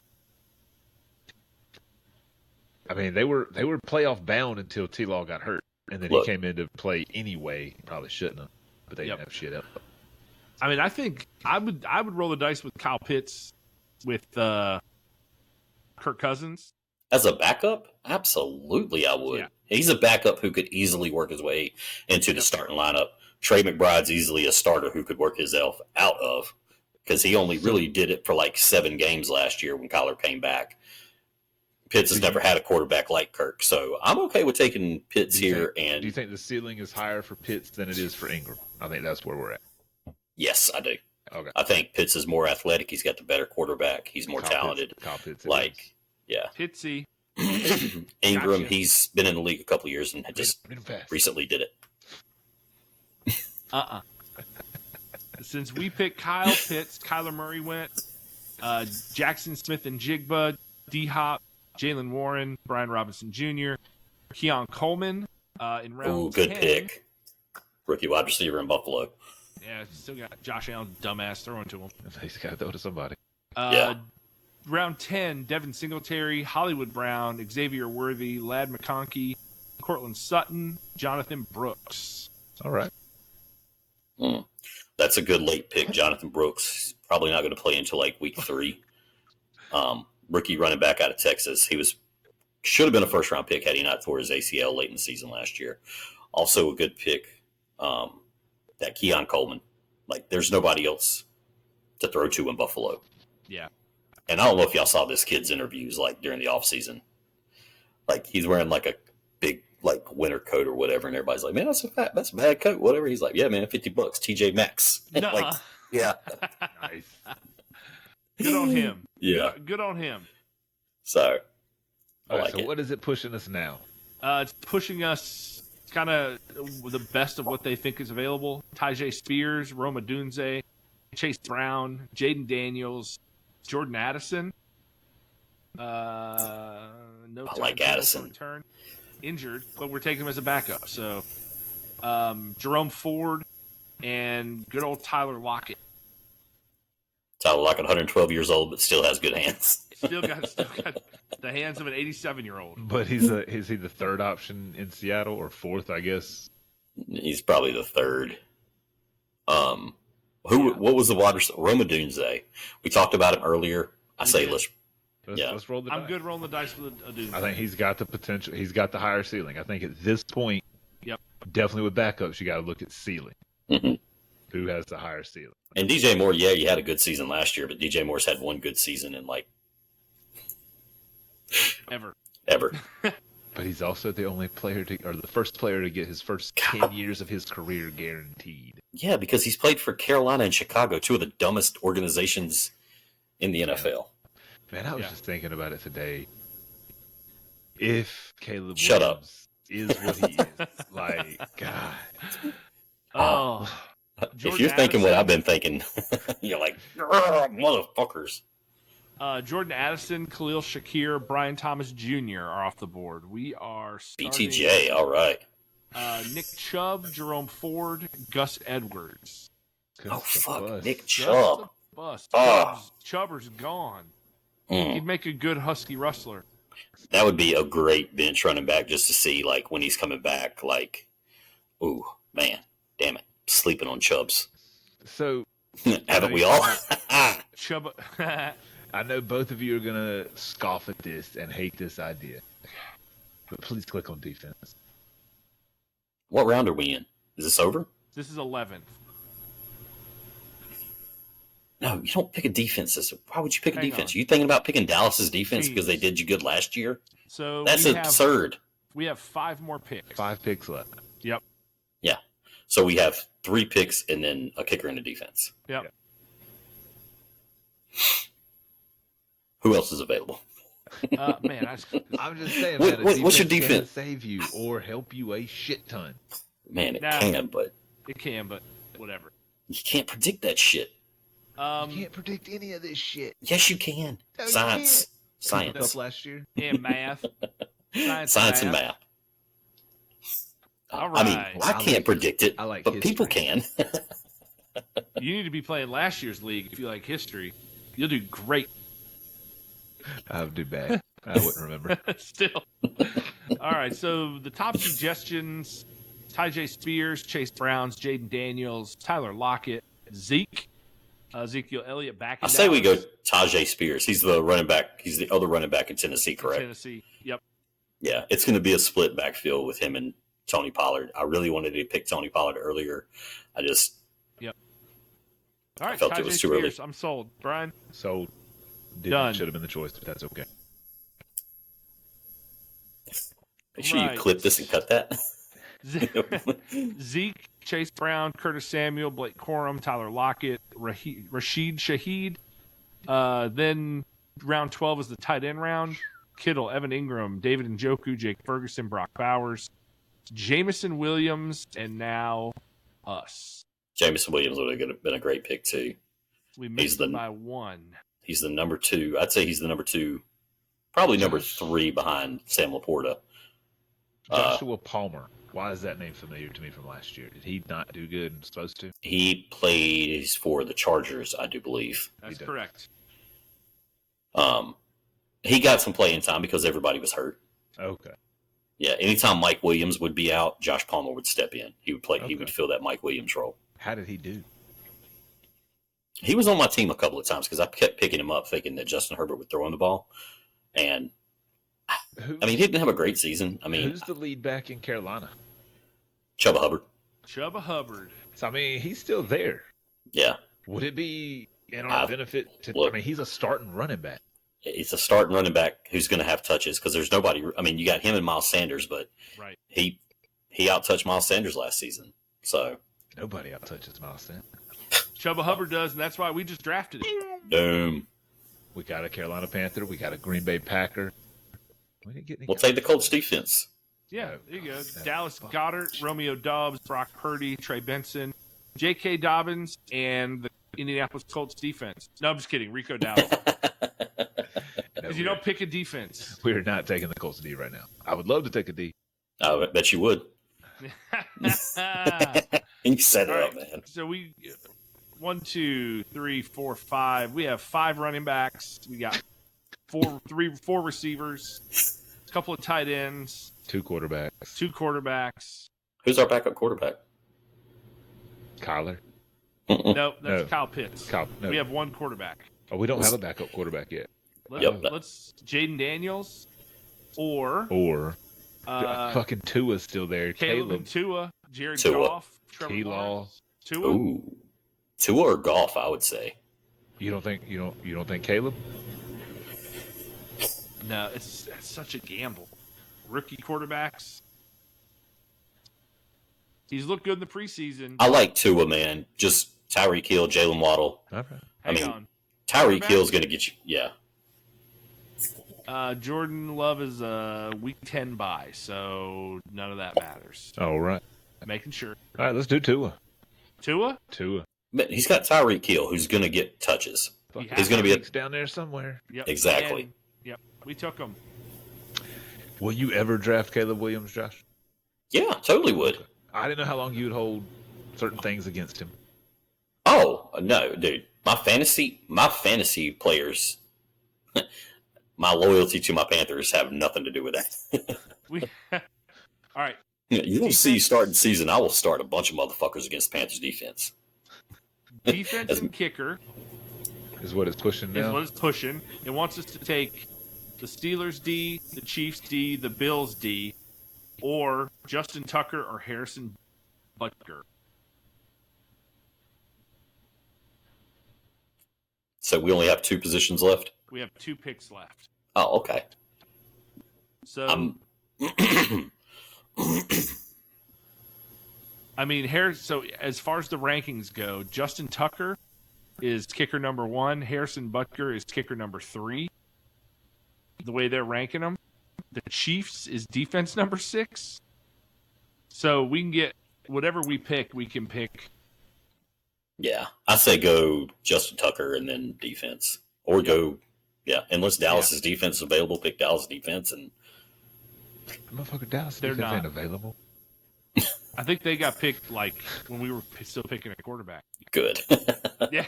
I mean, they were playoff bound until T-Law got hurt. And then Look. he came into play anyway. He probably shouldn't have. But they Yep. didn't have shit up. I mean, I think I would roll the dice with Kyle Pitts with Kirk Cousins. As a backup, absolutely I would. Yeah. He's a backup who could easily work his way into the starting lineup. Trey McBride's easily a starter who could work himself out of, because he only really did it for like 7 games last year when Kyler came back. Pitts has never had a quarterback like Kirk, so I'm okay with taking Pitts here. Do you And think the ceiling is higher for Pitts than it is for Ingram? I think that's where we're at. yes, I do. Okay. I think Pitts is more athletic. He's got the better quarterback. He's more Kyle talented. Kyle Pitts. it is. Like, yeah. Pitsy. Ingram, Gotcha. he's been in the league a couple of years and had just Read 'em fast. recently did it. Since we picked Kyle Pitts, Kyler Murray went. Jackson Smith and Jigba, D Hop, Jalen Warren, Brian Robinson Jr., Keon Coleman in round Ooh, good 10. pick. Rookie wide receiver in Buffalo. Yeah, still got Josh Allen, dumbass, throwing to him. He's got to throw to somebody. Yeah. Round 10, Devin Singletary, Hollywood Brown, Xavier Worthy, Lad McConkey, Cortland Sutton, Jonathan Brooks. All right. That's a good late pick, Jonathan Brooks. Probably not going to play until like week 3. Rookie running back out of Texas. He should have been a first round pick had he not tore his ACL late in the season last year. Also a good pick, that Keon Coleman. Like, there's nobody else to throw to in Buffalo. Yeah. And I don't know if y'all saw this kid's interviews like during the offseason. Like, he's wearing like a big like winter coat or whatever, and everybody's like, "Man, that's a bad coat." Whatever. He's like, "Yeah, man, $50, TJ Maxx." Nuh-uh. Like, yeah, Nice. Good on him. yeah. Good on him. So I All right, like so it. what is it pushing us now? It's pushing us kind of the best of what they think is available. Tajay Spears, Roma Dunze, Chase Brown, Jaden Daniels, Jordan Addison. No I like timetable for Addison. return. Injured, but we're taking him as a backup. So Jerome Ford and good old Tyler Lockett. Tyler Lockett, 112 years old, but still has good hands. Still got the hands of an 87-year-old. But is he the third option in Seattle or fourth? I guess. He's probably the third. What was the wide receiver? Roma Dunze. We talked about him earlier. I say did. Let's roll the dice. I'm good rolling the dice with a dude. I think he's got the potential. He's got the higher ceiling. I think at this point, Yep. definitely with backups, you got to look at ceiling. Mhm. Who has the higher ceiling? And DJ Moore, yeah, he had a good season last year, but DJ Moore's had one good season in like Ever. ever. But he's also the only player or the first player to get his first 10 years of his career guaranteed. Yeah, because he's played for Carolina and Chicago, two of the dumbest organizations in the NFL. Man, I was Yeah. just thinking about it today. If Caleb Shut up. Williams is what he is, like, God. Oh. If Jordan you're thinking what Addison. I've been thinking, you're like, "Grr, motherfuckers. Jordan Addison, Khalil Shakir, Brian Thomas Jr. are off the board. We are starting, BTJ, all right. Nick Chubb, Jerome Ford, Gus Edwards. Oh, Just a fuck, bust. Nick Just Chubb. a bust. Oh. Chubber's gone. Mm. He'd make a good Husky rustler. That would be a great bench running back just to see, like, when he's coming back, like, ooh, man, damn it, sleeping on Chubbs. So, Haven't we all? Chubb. I know both of you are going to scoff at this and hate this idea. But please click on defense. What round are we in? Is this over? This is 11th. No, you don't pick a defense. Why would you pick a Hang defense? on. You thinking about picking Dallas's defense because they Teams. did you good last year? So That's we have absurd. 5 more picks. 5 picks left. Yep. Yeah. So we have 3 picks and then a kicker in the defense. Yep. Who else is available? Man, I'm just saying, What- man, what's your can defense? save you or help you a shit ton. Man, it Nah. can, but it can, but whatever. you can't predict that shit. You can't predict any of this shit. Yes, you can. No, you Science. Up Science. last year. and math. Science and math. All I mean, right. I can't predict it, I like but history. people can. You need to be playing last year's league if you like history. You'll do great. I would do bad. I wouldn't remember. Still. All right, so the top suggestions: Tyjae Spears, Chase Browns, Jaden Daniels, Tyler Lockett, Zeke, Ezekiel Elliott back in I say we go Dallas, Tajay Spears. He's the running back. He's the other running back in Tennessee, correct? Tennessee. Yep. Yeah, it's going to be a split backfield with him and Tony Pollard. I really wanted to pick Tony Pollard earlier. I just All right, felt it Tyjae was too early. Spears. I'm sold. Brian. So, Done. should have been the choice, but that's okay. make sure Right. you clip this and cut that. Zeke, Chase Brown, Curtis Samuel, Blake Corum, Tyler Lockett, Rashid Shaheed. Then round 12 is the tight end round. Kittle, Evan Ingram, David Njoku, Jake Ferguson, Brock Bowers, Jamison Williams, and now us. Jameson Williams would have been a great pick too. We missed the- it by 1. He's the number 2. I'd say he's the number 2, probably number Josh. 3 behind Sam Laporta. Joshua Palmer. Why is that name familiar to me from last year? Did he not do good and supposed to? He plays for the Chargers, I do believe. That's does. correct. He got some playing time because everybody was hurt. Okay. Yeah, anytime Mike Williams would be out, Josh Palmer would step in. He would play. He Okay. would fill that Mike Williams role. How did he do? He was on my team a couple of times because I kept picking him up, thinking that Justin Herbert would throw him the ball. And Who, I mean, he didn't have a great season. I mean, who's the lead back in Carolina? Chuba Hubbard. Chuba Hubbard. So, I mean, he's still there. Yeah, Would it be in our I've- benefit to? look. I mean, he's a starting running back. it's a starting running back who's going to have touches because there's nobody. I mean, you got him and Miles Sanders, but Right. he outtouched Miles Sanders last season. So Nobody out touches Miles Sanders. Chuba Hubbard does, and that's why we just drafted him. boom. We got a Carolina Panther. We got a Green Bay Packer. We didn't get any. We'll take the Colts defense. Yeah, there you go. No. Dallas Goddard, Romeo Doubs, Brock Purdy, Trey Benson, J.K. Dobbins, and the Indianapolis Colts defense. No, I'm just kidding. Rico Dowdle. No, Because you don't pick a defense. We're not taking the Colts D right now. I would love to take a D. I bet you would. You set it All up, right. man. So we 1, 2, 3, 4, 5. We have 5 running backs. We got 4 receivers, a couple of tight ends, 2 quarterbacks. 2 quarterbacks. Who's our backup quarterback? Kyler. Nope, that's No. Kyle Pitts. No. We have 1 quarterback. Oh, we don't have a backup quarterback yet. Let's Jaden Daniels or Or uh, fucking Tua's still there. Caleb Caleb. and Tua, Jared Tua. Goff, Trevor T-Law. Lawrence. Tua. Ooh, Tua or golf? I would say. You don't think Caleb? No, it's such a gamble. Rookie quarterbacks. He's looked good in the preseason. I like Tua, man. Just Tyreek Hill, Jalen Waddle. All right. Hang mean, on. Tyreek Quarterback? Hill's going to get you. Yeah. Jordan Love is a week 10 bye, so none of that matters. All right. Making sure. All right, let's do Tua. Tua? Tua. But he's got Tyreek Hill, who's going to get touches. Fucking He's gonna be a- Tyreek's down there somewhere. Yep. Exactly. And- yep. We took him. Will you ever draft Caleb Williams, Josh? Yeah, totally would. I didn't know how long you would hold certain things against him. Oh no, dude! My fantasy players, my loyalty to my Panthers have nothing to do with that. We. All right. You don't see starting season. I will start a bunch of motherfuckers against Panthers defense. Defense and kicker Is what it's pushing is now. what it's pushing. It wants us to take the Steelers D, the Chiefs D, the Bills D, or Justin Tucker or Harrison Butker. So we only have 2 positions left. We have 2 picks left. Oh, okay. So I mean, so as far as the rankings go, Justin Tucker is kicker number 1. Harrison Butker is kicker number 3. The way they're ranking them, the Chiefs is defense number 6. So we can get whatever we pick. We can pick. Yeah, I say go Justin Tucker and then defense, or go, unless Dallas's defense is available, pick Dallas defense. And Motherfucker, Dallas They're defense not. ain't available. I think they got picked like when we were still picking a quarterback. good. Yeah.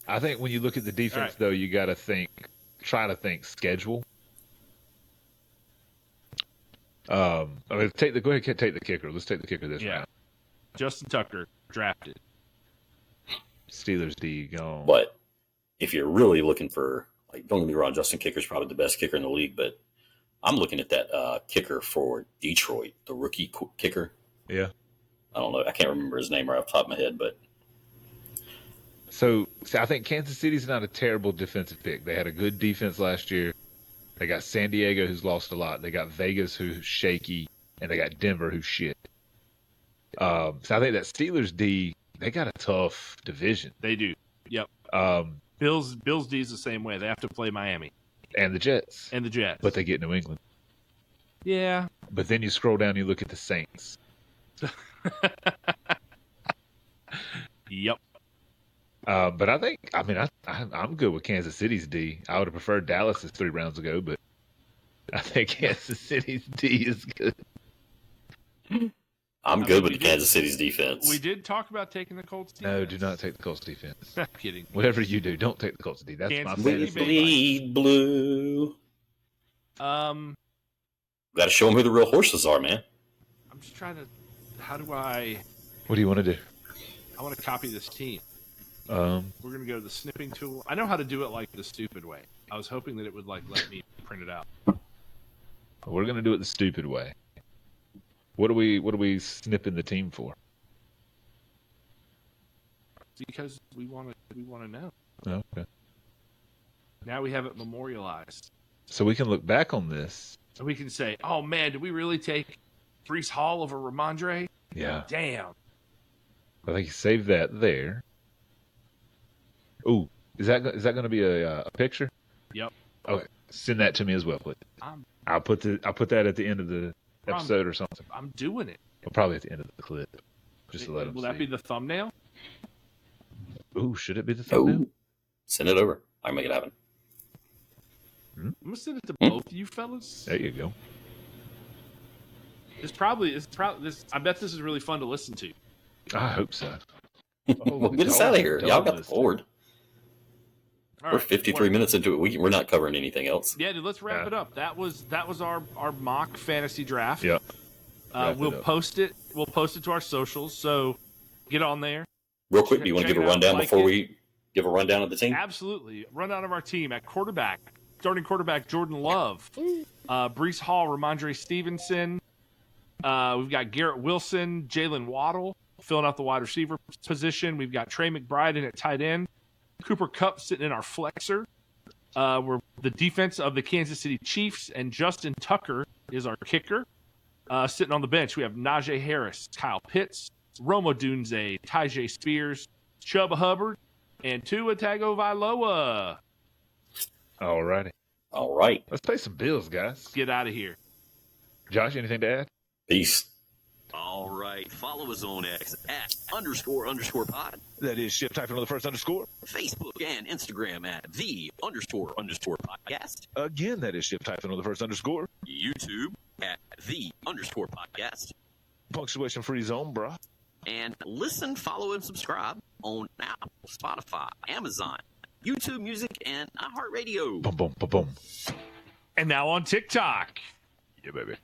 I think when you look at the defense, All right. though, you got to try to think schedule. I mean, go ahead and take the kicker. Let's take the kicker this Yeah. round. Justin Tucker drafted. Steelers D gone. But if you're really looking for, like, don't get me wrong, Justin Kicker's probably the best kicker in the league, but I'm looking at that kicker for Detroit, the rookie kicker. Yeah. I don't know. I can't remember his name right off the top of my head, but So I think Kansas City's not a terrible defensive pick. They had a good defense last year. They got San Diego, who's lost a lot. They got Vegas, who's shaky, and they got Denver, who's shit. So I think that Steelers D, they got a tough division. They do. Yep. Bills D is the same way. They have to play Miami And the Jets, and the Jets. but they get New England. yeah. But then you scroll down, you look at the Saints. Yep. But I'm good with Kansas City's D. I would have preferred Dallas's 3 rounds ago, but I think Kansas City's D is good. I'm I good mean, with we the did- Kansas City's defense. We did talk about taking the Colts defense. No, do not take the Colts defense. I'm kidding. Whatever you do, don't take the Colts D. That's Kansas my City, We fantasy. baby. bleed blue. I'm Got to show them who the real horses are, man. just trying to. How do I? What do you want to do? I want to copy this team. Um, We're gonna go to the snipping tool. I know how to do it like the stupid way. I was hoping that it would like let me print it out. we're gonna do it the stupid way. What are we snipping the team for? Because we want to know. Oh, okay. Now we have it memorialized, So we can look back on this. so we can say, "Oh man, did we really take Brees Hall over Ramondre? Yeah. Damn." I think you save that there. Ooh, is that going to be a picture? Yep. Okay, send that to me as well, please. I'm I'll put that at the end of the episode or something. I'm doing it. Or probably at the end of the clip, just to let them Will see. that be the thumbnail? Ooh, should it be the thumbnail? Oh, send it over. I can make it happen. I'm gonna send it to both you fellas. There you go. It's probably this. I bet this is really fun to listen to. I hope so. Well, get us out of here. Y'all got the board. All We're right, 53 minutes into it. We're not covering anything else. Yeah, dude, let's wrap Yeah. it up. That was our mock fantasy draft. Yep. Wrap it We'll up. post it. We'll post it to our socials. So get on there. Real quick, do you want to Check give a it out, rundown like before it. we give a rundown of the team? Absolutely. Rundown of our team at quarterback. Starting quarterback Jordan Love, Brees Hall, Ramondre Stevenson. We've got Garrett Wilson, Jalen Waddle filling out the wide receiver position. We've got Trey McBride in at tight end. Cooper Kupp sitting in our flexor. We're the defense of the Kansas City Chiefs, and Justin Tucker is our kicker. Sitting on the bench, we have Najee Harris, Kyle Pitts, Roma Dunze, Tyjae Spears, Chuba Hubbard, and Tua Tagovailoa. Alrighty. All right. Let's pay some bills, guys. Get out of here. Josh, anything to add? Peace. All right. Follow us on X at __pod. That is shift__ underscore. Facebook and Instagram at __podcast. Again, that is shift__ underscore. YouTube at _podcast. Punctuation free zone, bruh. And listen, follow, and subscribe on Apple, Spotify, Amazon, YouTube Music, and iHeartRadio. Boom, boom, boom, boom. And now on TikTok. Yeah, baby.